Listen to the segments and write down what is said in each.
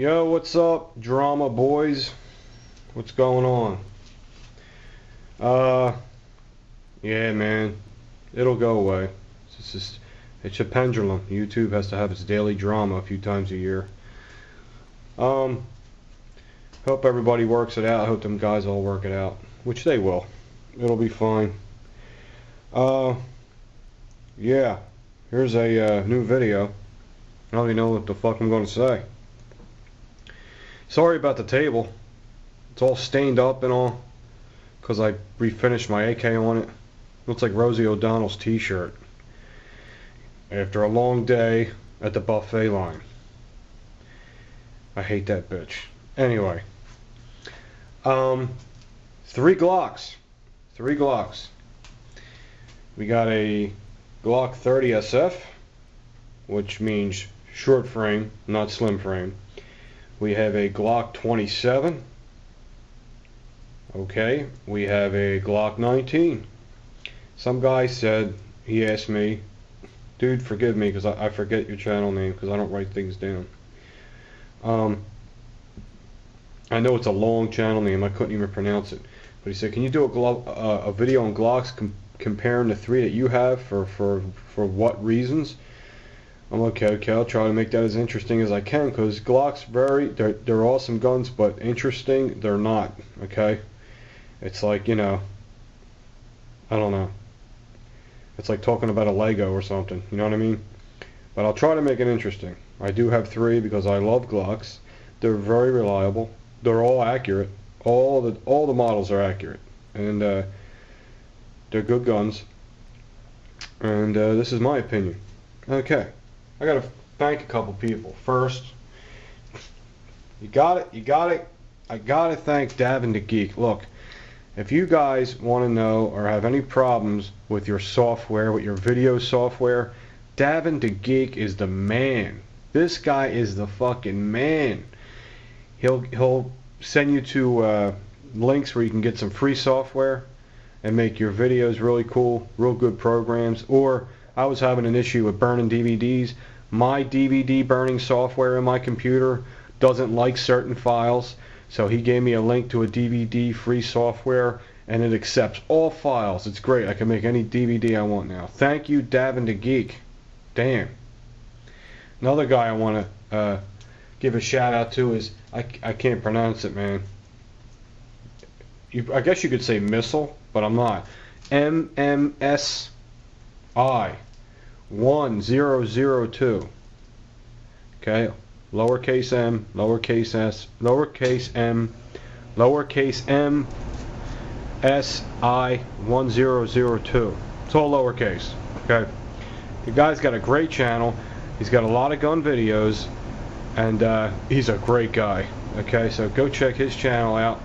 Yo, what's up, drama boys? What's going on? Yeah, man, it'll go away. It's a pendulum. YouTube has to have its daily drama a few times a year. Hope everybody works it out. I hope them guys all work it out, which they will. It'll be fine. Yeah, here's a new video. I don't even know what the fuck I'm going to say. Sorry about the table. It's all stained up and all because I refinished my AK on it. Looks like Rosie O'Donnell's t-shirt after a long day at the buffet line. I hate that bitch. Anyway, 3 Glocks. We got a Glock 30 SF, which means short frame, not slim frame. We have a Glock 27. Okay, we have a Glock 19. Some guy said, he asked me, dude, forgive me because I forget your channel name because I don't write things down. I know it's a long channel name, I couldn't even pronounce it. But he said, can you do a video on Glocks comparing the 3 that you have for what reasons? I'm okay, I'll try to make that as interesting as I can because Glocks they're awesome guns, but interesting they're not, okay? It's like, you know, I don't know. It's like talking about a Lego or something, you know what I mean? But I'll try to make it interesting. I do have 3 because I love Glocks. They're very reliable. They're all accurate. All the models are accurate. And they're good guns. And this is my opinion. Okay. I gotta thank a couple people. First, I gotta thank Davin the Geek. Look, if you guys want to know or have any problems with your software, with your video software, Davin the Geek is the man. This guy is the fucking man. He'll send you to links where you can get some free software and make your videos really cool, real good programs. Or I was having an issue with burning DVDs. My DVD burning software in my computer doesn't like certain files, so he gave me a link to a DVD free software and it accepts all files. It's great. I can make any DVD I want now. Thank you, Davin the Geek. Damn. Another guy I want to give a shout out to is, I can't pronounce it, man. I guess you could say missile, but I'm not. MMSI 1002. Okay, lowercase m, lowercase s, lowercase m, lowercase m, SI 1002. It's all lowercase. Okay, the guy's got a great channel. He's got a lot of gun videos, and he's a great guy. Okay, so go check his channel out.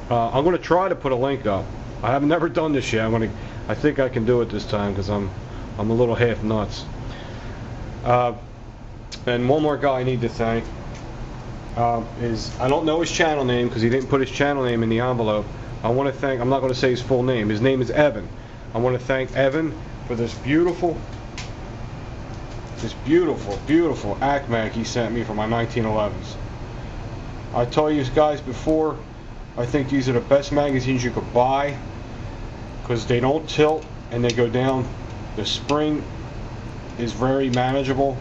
I'm going to try to put a link up. I have never done this yet. I think I can do it this time because I'm a little half nuts. And one more guy I need to thank is, I don't know his channel name because he didn't put his channel name in the envelope. I'm not going to say his full name. His name is Evan. I want to thank Evan for this beautiful ACMAG he sent me for my 1911s. I told you guys before, I think these are the best magazines you could buy because they don't tilt and they go down. The spring is very manageable.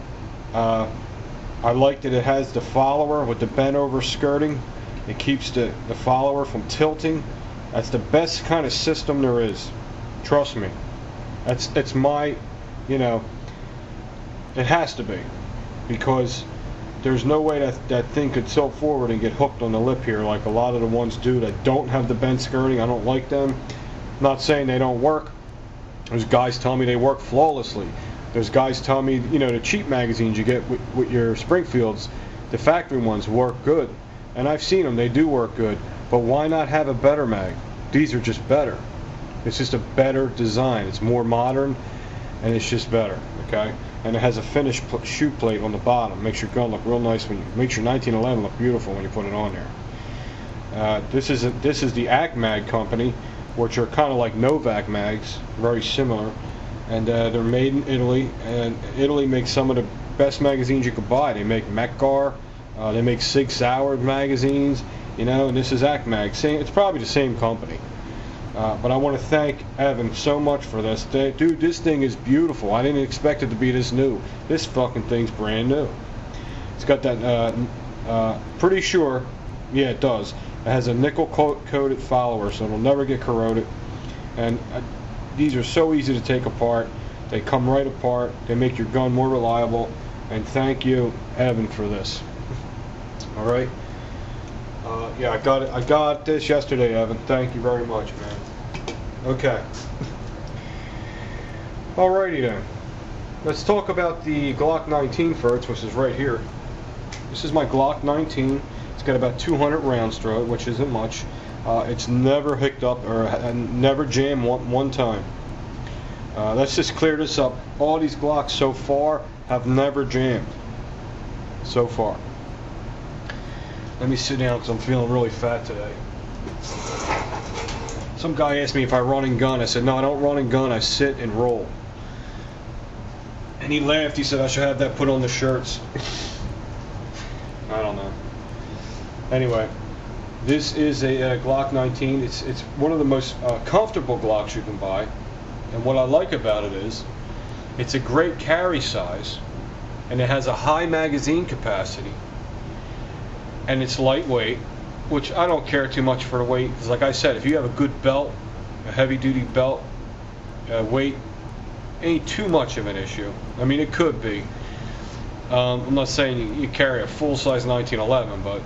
I like that it has the follower with the bent over skirting. It keeps the follower from tilting. That's the best kind of system there is. Trust me. It's my, you know, it has to be, because there's no way that thing could tilt forward and get hooked on the lip here like a lot of the ones do that don't have the bent skirting. I don't like them. I'm not saying they don't work. There's guys telling me they work flawlessly. There's guys telling me, you know, the cheap magazines you get with your Springfields, the factory ones work good. And I've seen them, they do work good. But why not have a better mag? These are just better. It's just a better design. It's more modern, and it's just better, okay? And it has a finished shoe plate on the bottom. Makes your gun look real nice makes your 1911 look beautiful when you put it on there. This is the ACMAG company, which are kind of like Novak mags, very similar, and they're made in Italy, and Italy makes some of the best magazines you could buy. They make Mekgar, They make Sig Sauer magazines, you know, and this is ACMag. It's probably the same company. But I want to thank Evan so much for this. Dude, this thing is beautiful. I didn't expect it to be this new. This fucking thing's brand new. It's got that, pretty sure, yeah, it does. It has a nickel coated follower, so it'll never get corroded. And these are so easy to take apart. They come right apart. They make your gun more reliable. And thank you, Evan, for this. All right. Yeah, I got it. I got this yesterday, Evan. Thank you very much, man. Okay. Alrighty then. Let's talk about the Glock 19 first, which is right here. This is my Glock 19. It's got about 200 rounds through it, which isn't much. It's never hicked up or never jammed one time. Let's just clear this up. All these Glocks so far have never jammed. So far. Let me sit down because I'm feeling really fat today. Some guy asked me if I run and gun. I said, no, I don't run and gun. I sit and roll. And he laughed. He said I should have that put on the shirts. I don't know. Anyway, this is a Glock 19. It's one of the most comfortable Glocks you can buy. And what I like about it is it's a great carry size. And it has a high magazine capacity. And it's lightweight, which I don't care too much for the weight, because like I said, if you have a good belt, a heavy duty belt, weight ain't too much of an issue. I mean, it could be. I'm not saying you carry a full-size 1911, but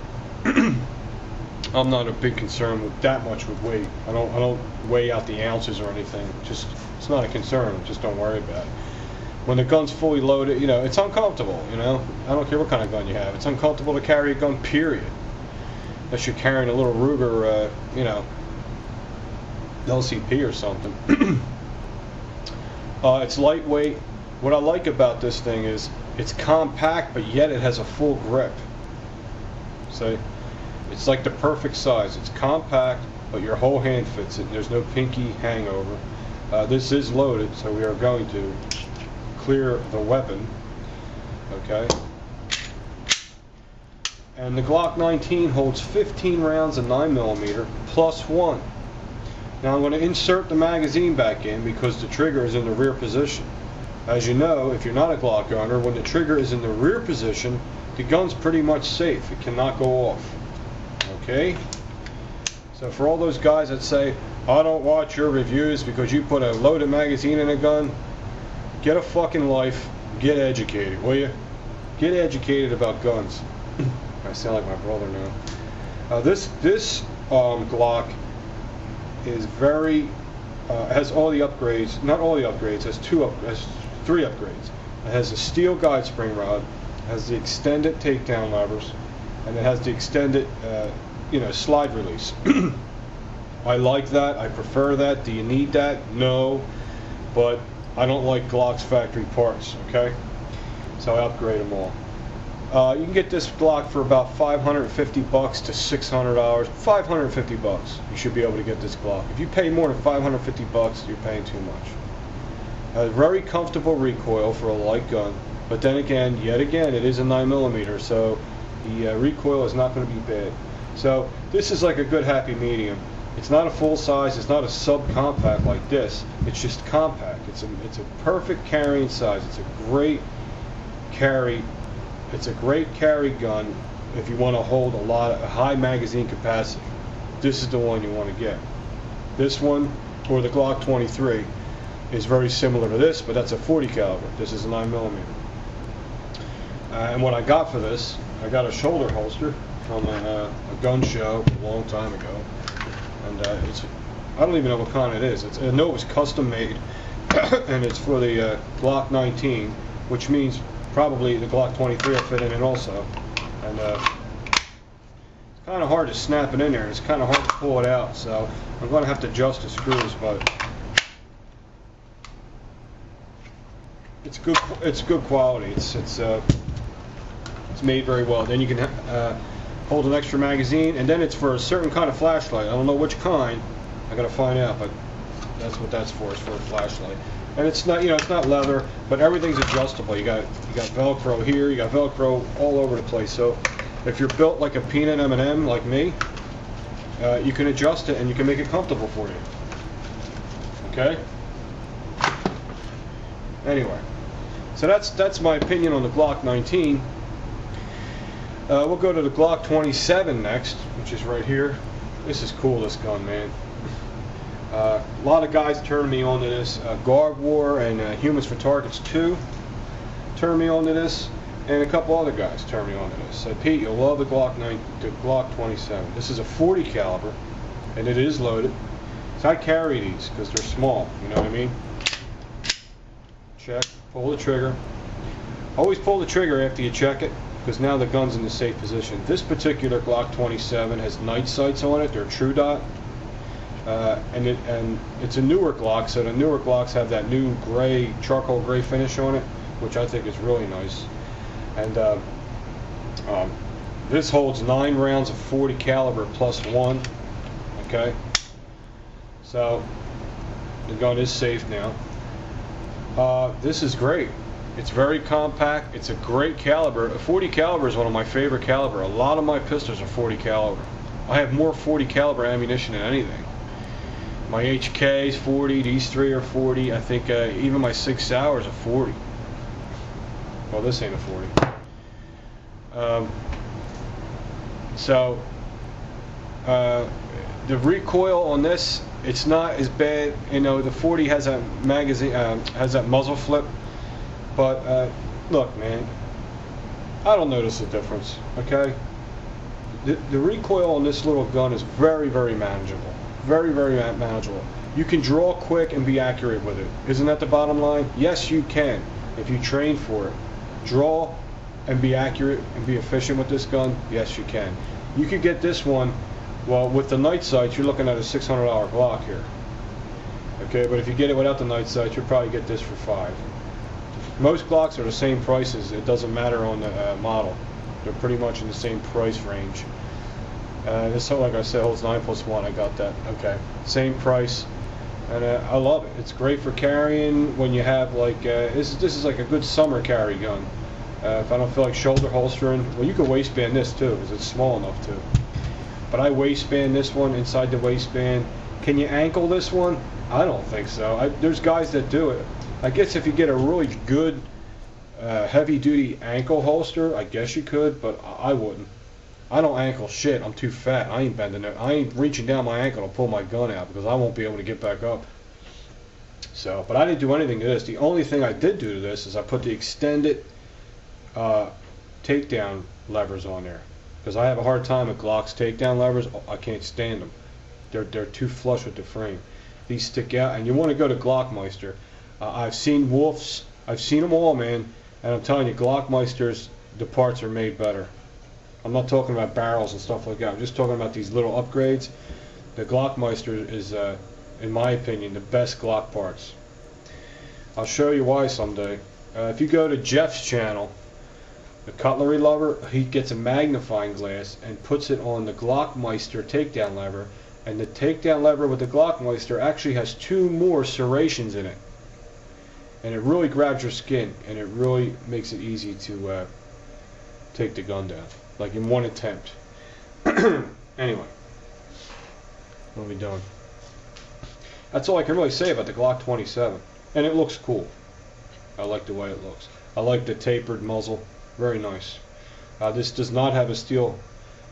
I'm not a big concern with that much with weight. I don't weigh out the ounces or anything. Just, it's not a concern. Just don't worry about it. When the gun's fully loaded, you know, it's uncomfortable, you know. I don't care what kind of gun you have. It's uncomfortable to carry a gun, period. Unless you're carrying a little Ruger, you know, LCP or something. It's lightweight. What I like about this thing is it's compact, but yet it has a full grip. So it's like the perfect size. It's compact, but your whole hand fits it. There's no pinky hangover. This is loaded, so we are going to clear the weapon. Okay. And the Glock 19 holds 15 rounds of 9mm plus 1. Now I'm going to insert the magazine back in because the trigger is in the rear position. As you know, if you're not a Glock owner, when the trigger is in the rear position, the gun's pretty much safe. It cannot go off. Okay? So for all those guys that say, I don't watch your reviews because you put a loaded magazine in a gun, get a fucking life, get educated, will you? Get educated about guns. I sound like my brother now. This Glock is very has all the upgrades. Not all the upgrades. Has three upgrades. It has a steel guide spring rod. It has the extended takedown levers, and it has the extended, you know, slide release. I like that. I prefer that. Do you need that? No, but I don't like Glock's factory parts. Okay, so I upgrade them all. You can get this Glock for about $550 to $600. $550. You should be able to get this Glock. If you pay more than $550, you're paying too much. A very comfortable recoil for a light gun, but then again, yet again, it is a 9mm, so the recoil is not going to be bad. So this is like a good happy medium. It's not a full size. It's not a subcompact like this. It's just compact. It's a perfect carrying size. It's a great carry. It's a great carry gun if you want to hold a high magazine capacity. This is the one you want to get. This one, or the Glock 23, is very similar to this, but that's a 40 caliber. This is a 9mm. And what I got for this, I got a shoulder holster from a gun show a long time ago, and I don't even know what kind it is. I know it was custom made, and it's for the Glock 19, which means probably the Glock 23 will fit in it also. And it's kind of hard to snap it in there. It's kind of hard to pull it out, so I'm going to have to adjust the screws, but it's good. It's good quality. It's made very well. Then you can hold an extra magazine, and then it's for a certain kind of flashlight. I don't know which kind. I got to find out, but that's what that's for. It's for a flashlight. And it's not, you know, it's not leather, but everything's adjustable. You got Velcro here, you got Velcro all over the place. So If you're built like a peanut M&M like me, you can adjust it and you can make it comfortable for you. Okay? Anyway, so that's my opinion on the Glock 19. We'll go to the Glock 27 next, which is right here. This is cool, this gun, man. A lot of guys turned me on to this. Guard War and Humans for Targets 2 turned me on to this, and a couple other guys turned me on to this. Pete, you'll love the Glock 27. This is a 40 caliber, and it is loaded. So I carry these because they're small. You know what I mean? Check. Pull the trigger. Always pull the trigger after you check it, because now the gun's in the safe position. This particular Glock 27 has night sights on it. They're true dot, and it's a newer Glock, so the newer Glocks have that new gray, charcoal gray finish on it, which I think is really nice. And this holds 9 rounds of 40 caliber plus 1. Okay, so the gun is safe now. This is great. It's very compact. It's a great caliber. A 40 caliber is one of my favorite caliber. A lot of my pistols are 40 caliber. I have more 40 caliber ammunition than anything. My HK is 40. These 3 are 40. I think even my 6 Sauers are 40. Well, this ain't a 40. The recoil on this, it's not as bad. You know, the 40 has a magazine, has that muzzle flip. But look, man, I don't notice a difference. Okay, the recoil on this little gun is very, very manageable. Very, very manageable. You can draw quick and be accurate with it. Isn't that the bottom line? Yes, you can if you train for it. Draw and be accurate and be efficient with this gun. Yes, you can. You could get this one. Well, with the night sights, you're looking at a $600 Glock here. Okay, but if you get it without the night sights, you'll probably get this for $5. Most Glocks are the same prices. It doesn't matter on the model. They're pretty much in the same price range. This, like I said, holds 9 plus 1. I got that. Okay, same price, and I love it. It's great for carrying when you have like this is like a good summer carry gun. If I don't feel like shoulder holstering, well, you can waistband this too because it's small enough too. But I waistband this one inside the waistband. Can you ankle this one? I don't think so. There's guys that do it. I guess if you get a really good heavy-duty ankle holster, I guess you could, but I wouldn't. I don't ankle shit. I'm too fat. I ain't bending it. I ain't reaching down my ankle to pull my gun out because I won't be able to get back up. So, but I didn't do anything to this. The only thing I did do to this is I put the extended takedown levers on there because I have a hard time with Glock's takedown levers. I can't stand them. They're too flush with the frame. These stick out, and you want to go to Glockmeister. I've seen Wolf's. I've seen them all, man. And I'm telling you, Glockmeisters, the parts are made better. I'm not talking about barrels and stuff like that. I'm just talking about these little upgrades. The Glockmeister is, in my opinion, the best Glock parts. I'll show you why someday. If you go to Jeff's channel, the cutlery lover, he gets a magnifying glass and puts it on the Glockmeister takedown lever. And the takedown lever with the Glockmeister actually has 2 more serrations in it. And it really grabs your skin, and it really makes it easy to take the gun down, like in one attempt. Anyway, what are we doing? That's all I can really say about the Glock 27. And it looks cool. I like the way it looks. I like the tapered muzzle. Very nice. This does not have a steel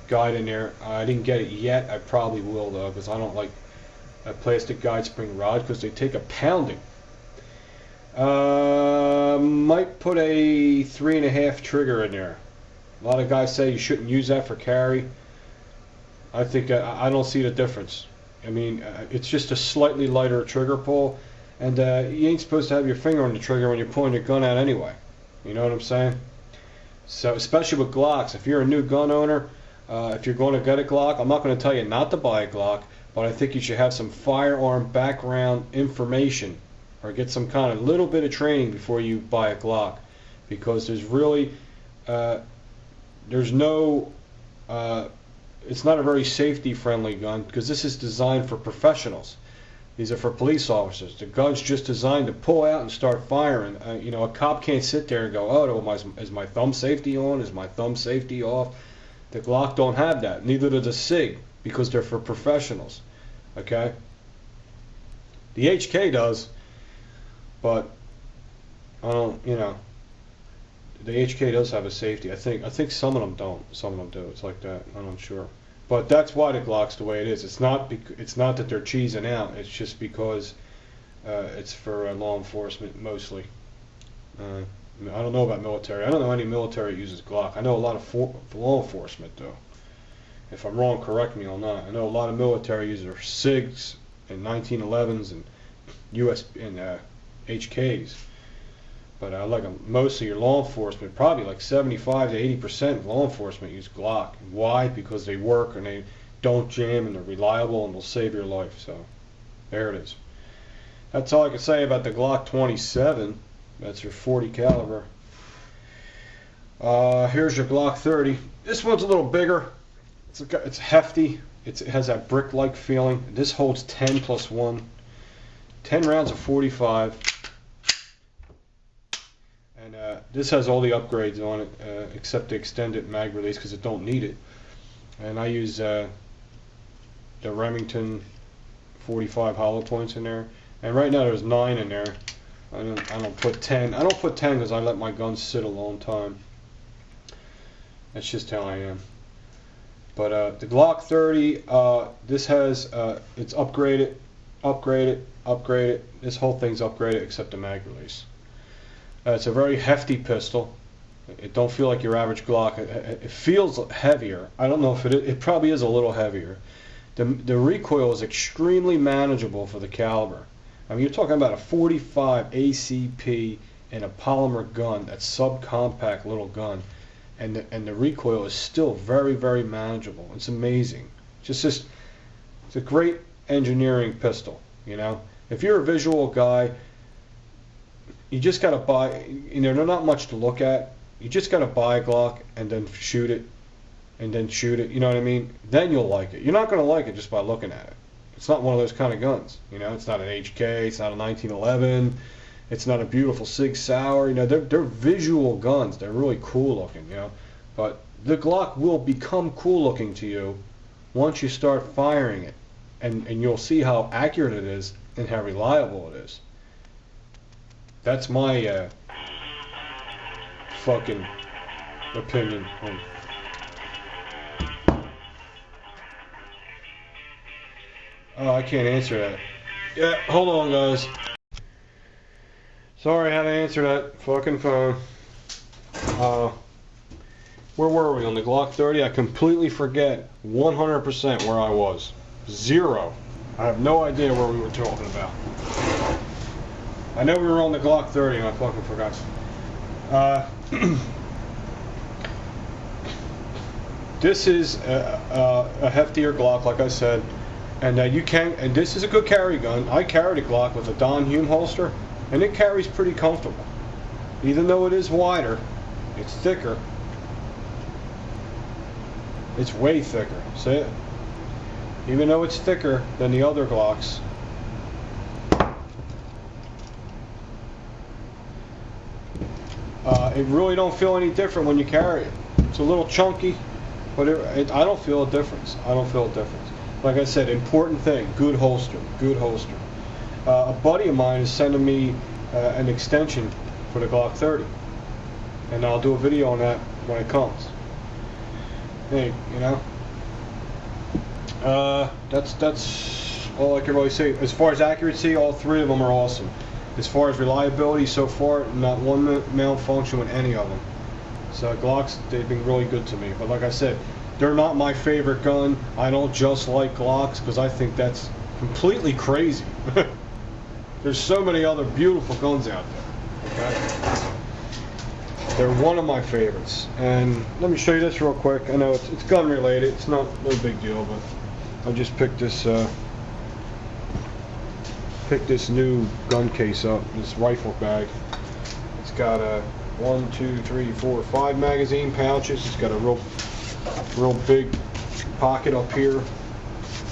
guide in there. I didn't get it yet. I probably will though, because I don't like a plastic guide spring rod because they take a pounding. Might put a 3.5 trigger in there. A lot of guys say you shouldn't use that for carry. I think I don't see the difference. I mean, it's just a slightly lighter trigger pull, and you ain't supposed to have your finger on the trigger when you're pulling your gun out anyway. You know what I'm saying? So, especially with Glocks, if you're a new gun owner, if you're going to get a Glock, I'm not going to tell you not to buy a Glock, but I think you should have some firearm background information, or get some kind of little bit of training before you buy a Glock, because there's really there's no it's not a very safety friendly gun, because this is designed for professionals. These are for police officers. The gun's just designed to pull out and start firing. You know, a cop can't sit there and go, oh, is my thumb safety on? Is my thumb safety off? The Glock don't have that. Neither does the SIG, because they're for professionals. Okay? The HK does, but I don't, you know, the HK does have a safety. I think some of them don't. Some of them do. It's like that. I'm not sure. But that's why the Glock's the way it is. It's not that they're cheesing out. It's just because it's for law enforcement mostly. I don't know about military. I don't know any military that uses Glock. I know a lot of law enforcement though. If I'm wrong, correct me on that. I know a lot of military use their SIGs and 1911s and US and HKs. But like mostly your law enforcement, probably like 75 to 80% of law enforcement use Glock. Why? Because they work and they don't jam and they're reliable and they'll save your life. So there it is. That's all I can say about the Glock 27. That's your 40 caliber. Here's your Glock 30. This one's a little bigger. It's hefty. It has that brick-like feeling. This holds 10 plus 1. 10 rounds of 45. And this has all the upgrades on it, except the extended mag release because it don't need it. And I use the Remington 45 hollow points in there. And right now there's 9 in there. I don't put 10. I don't put 10 because I let my guns sit a long time. That's just how I am. But the Glock 30, this has it's upgraded. This whole thing's upgraded except the mag release. It's a very hefty pistol. It don't feel like your average Glock. It feels heavier. I don't know if it probably is a little heavier. The recoil is extremely manageable for the caliber. I mean, you're talking about a 45 ACP and a polymer gun, that subcompact little gun, and the recoil is still very, very manageable. It's amazing. It's a great engineering pistol. You know, if you're a visual guy, you just gotta buy. You know, there's not much to look at. You just gotta buy a Glock and then shoot it, and then shoot it. You know what I mean? Then you'll like it. You're not gonna like it just by looking at it. It's not one of those kind of guns, you know. It's not an HK. It's not a 1911. It's not a beautiful Sig Sauer. You know, they're visual guns. They're really cool looking, you know. But the Glock will become cool looking to you once you start firing it, and you'll see how accurate it is and how reliable it is. That's my fucking opinion. Oh, I can't answer that. Yeah, hold on, guys. Sorry, I had to answer that fucking phone. Where were we on the Glock 30? I completely forget 100% where I was. 0. I have no idea where we were talking about. I know we were on the Glock 30 and I fucking forgot. This is a heftier Glock, like I said. And and this is a good carry gun. I carried a Glock with a Don Hume holster, and it carries pretty comfortable. Even though it is wider, it's thicker. It's way thicker. See it? Even though it's thicker than the other Glocks. It really don't feel any different when you carry it. It's a little chunky, but I don't feel a difference. I don't feel a difference. Like I said, important thing, good holster, good holster. A buddy of mine is sending me an extension for the Glock 30, and I'll do a video on that when it comes. Hey, you know, that's all I can really say. As far as accuracy, all 3 of them are awesome. As far as reliability, so far, not one malfunction with any of them. So Glocks, they've been really good to me. But like I said, they're not my favorite gun. I don't just like Glocks because I think that's completely crazy. There's so many other beautiful guns out there. Okay? They're one of my favorites. And let me show you this real quick. I know it's gun related. It's not no big deal, but I just picked this new gun case up. This rifle bag. It's got a 1, 2, 3, 4, 5 magazine pouches. It's got a real big pocket up here,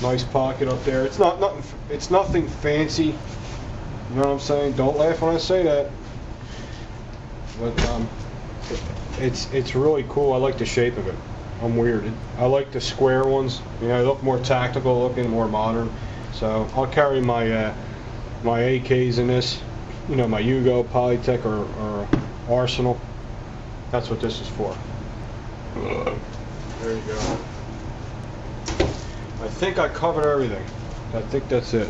nice pocket up there. It's nothing fancy, you know what I'm saying? Don't laugh when I say that, but it's really cool. I like the shape of it. I'm weird. I like the square ones. You know, they look more tactical looking, more modern. So I'll carry my my AKs in this. You know, my Yugo, Polytech, or Arsenal. That's what this is for. There you go. I think I covered everything. I think that's it.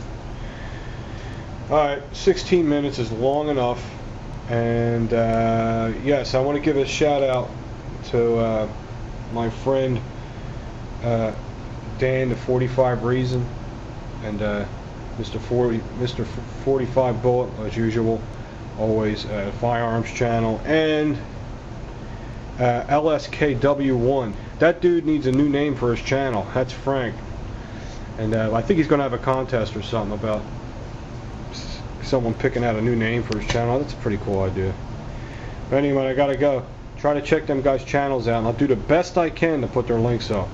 Alright, 16 minutes is long enough. And yes, I want to give a shout out to my friend Dan, the 45 Reason, and Mr. 45 Bullet, as usual, always Firearms channel, and LSKW1. That dude needs a new name for his channel. That's Frank. And I think he's going to have a contest or something about someone picking out a new name for his channel. That's a pretty cool idea. But anyway, I gotta go. Try to check them guys' channels out, and I'll do the best I can to put their links up.